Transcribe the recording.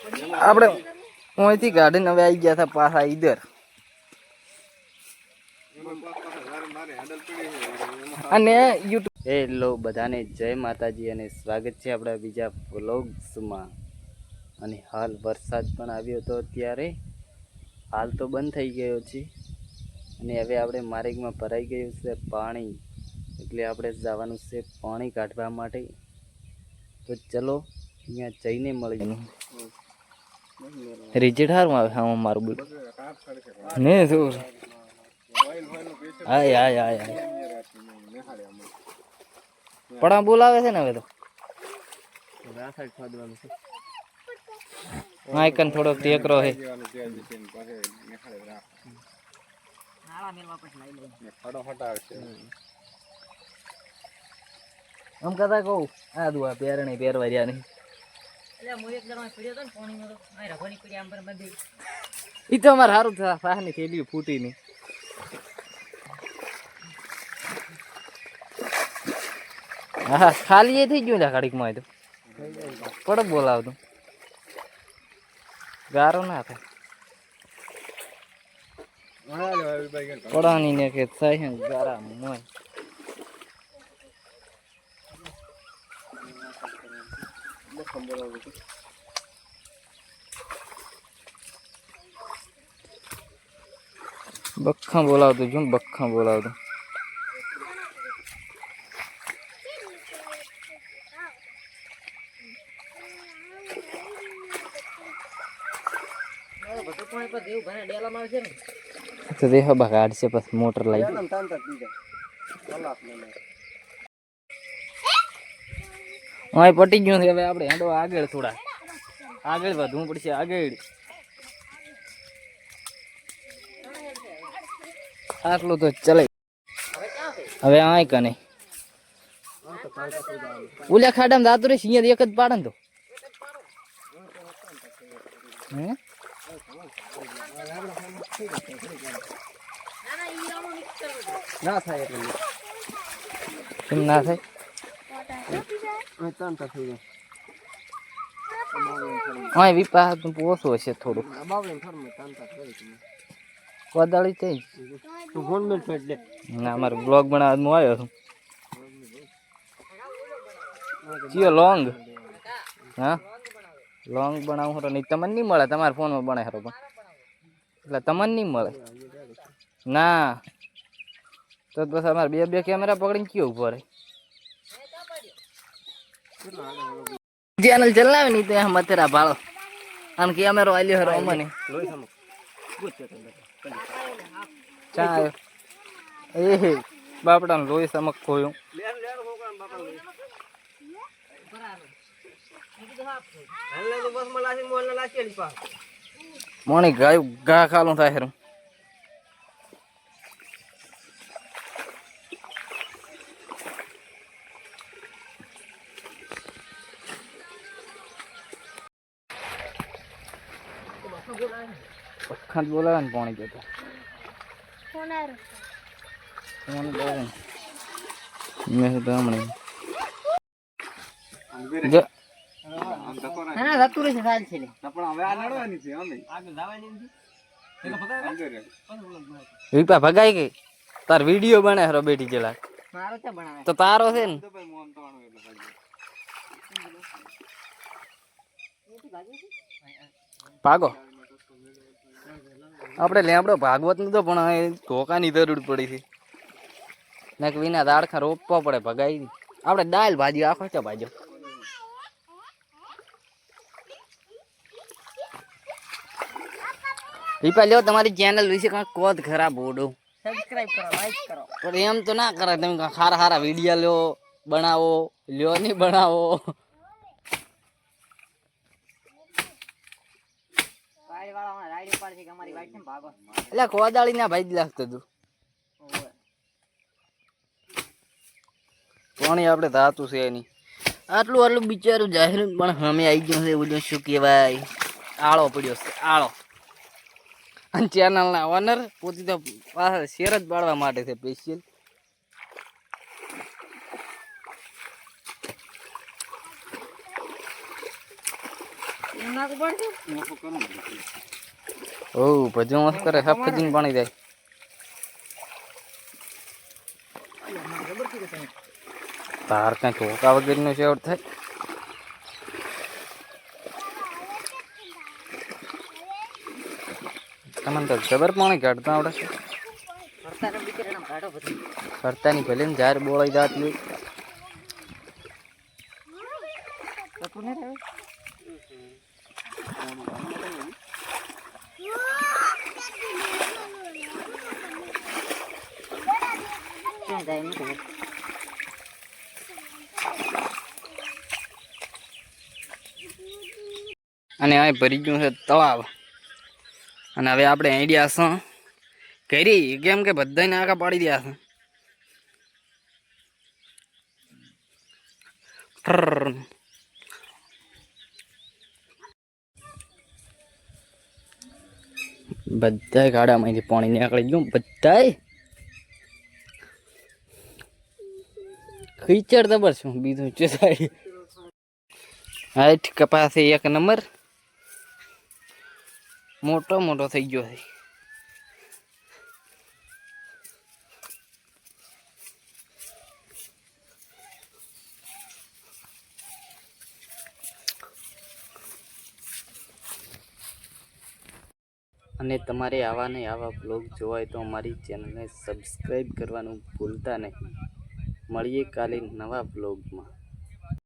આપણે અહીંથી ગાડીને હવે આવી ગયા હતા પાછા ઈધર અને યુટ્યુબ. હેલો બધાને જય માતાજી અને સ્વાગત છે આપણા બીજા વ્લોગ્સમાં. અને હાલ વરસાદ પણ આવ્યો હતો અત્યારે, હાલ તો બંધ થઈ ગયો છે અને હવે આપણે માર્ગમાં ભરાઈ ગયું છે પાણી, એટલે આપણે જવાનું છે પાણી કાઢવા માટે. તો ચલો અહીંયા જઈને મળી રિજેક્ટ હારમાં આવે. હા મારું બોલ ને શું હાય હાય હાય હાય પણ બોલાવે છે ને હવે તો આઈકન થોડો ટેકરો હે. આમ કદા કહું આ દુઆ પહેરણી પહેરવા રહ્યા નહીં ઈ તો અમારે સારું થયા સાહની થેલી ફૂટી નહીં. હા ખાલી એ થઈ ગયું ને ઘડીકમાં તો પડક બોલાવતું ગારો ના થાય પડાની ને કે થાય ગારા મોય બખ્ખા બોલાવતું જો બખ્ખા બોલાવતું. તો દેખો બગાડ છે પછી મોટર લઈ પટી ગયું છે. હવે આપણે હેડો આગળ, થોડા આગળ વધવું પડશે. આગળ આટલું તો ચલે. હવે આ કને ઉલ્યા ખાડામાં દાતું રે સિંહ એક જ પાડે ને તો ના થાય એટલે કેમ ના થાય. હા વિપા ઓછો હશે થોડું કોદાળી થઈ ના. અમારે બ્લોગ બનાવવાનું આવ્યો છું ચિયો લોંગ. હા લોંગ બનાવું તો નહીં તમને નહીં મળે, તમારા ફોનમાં બને ખરો પણ એટલે તમને નહીં મળે ના. તો બસ અમારે બે બે કેમેરા પકડીને કયો ઉભો રહે. ચેનલ ચલાવે નહીં તો એમ મથેરા ભાળો આમ કેમેરો આલ્યો હરો અમને ચા એ બાપડા લોહી સમક ખોયું. મોણી ગાયું ગા ખાલું થાય હેરું. પખાત બોલાવે ને પાણી જતો વિપા ભગાઈ ગઈ. તાર વિડીયો બને હરો બેઠી જેલા તો તારો છે ને ભાગો. આપણે લેમડો ભાગવત નું તો પણ ધોકાની જરૂર પડી છે ને વિના દાડખા રોપવા પડે. ભગાઈ આપણે દાલ ભાજી આખો છે ભાજો. વિપા લ્યો તમારી ચેનલ વિશે કાંઈક કોદ ખરાબ બોડો સબસ્ક્રાઇબ કરો, લાઈક કરો. પણ એમ તો ના કરે. તમે સારા સારા વિડીયો લ્યો બનાવો, લ્યો નહીં બનાવો. એટલે કોદાળી ના ભાઈ લાગતું હતું પાણી આપણે ધાતું છે એની. આટલું આટલું બિચારું જાહેર પણ અમે આવી ગયું છે. બધું શું કહેવાય આળો પડ્યો છે આળો. અને ચેનલના ઓનર પોતે તો પાછા શેર જ પાડવા માટે છે સ્પેશિયલ. ઓ ભજો મસ્ત કરે સફેદીન પાણી જાય તાર કઈ ઠોકા વગેરે નો શેવટ થાય તમને તો જબર પાણી કાઢતા આવડે છે ફરતા ની ભલે ને જાર બોળાઈ જાતી અને આ ભરી ગયું છે તળાવ અને હવે આપણે આઈડિયા શું કરી કેમ કે બધાને આખા પાડી દયા છે બધાય ગાડામાંથી પાણી નીકળી ગયું બધાય ખીચડ દબર છું બીજું ચેસાઈ હાઈટ કપાસે એક નંબર મોટો મોટો થઈ ગયો છે અને તમારે આવા ને આવા બ્લોગ જોવાય તો અમારી ચેનલને સબસ્ક્રાઈબ કરવાનું ભૂલતા નહીં મળીએ કાલે નવા બ્લોગમાં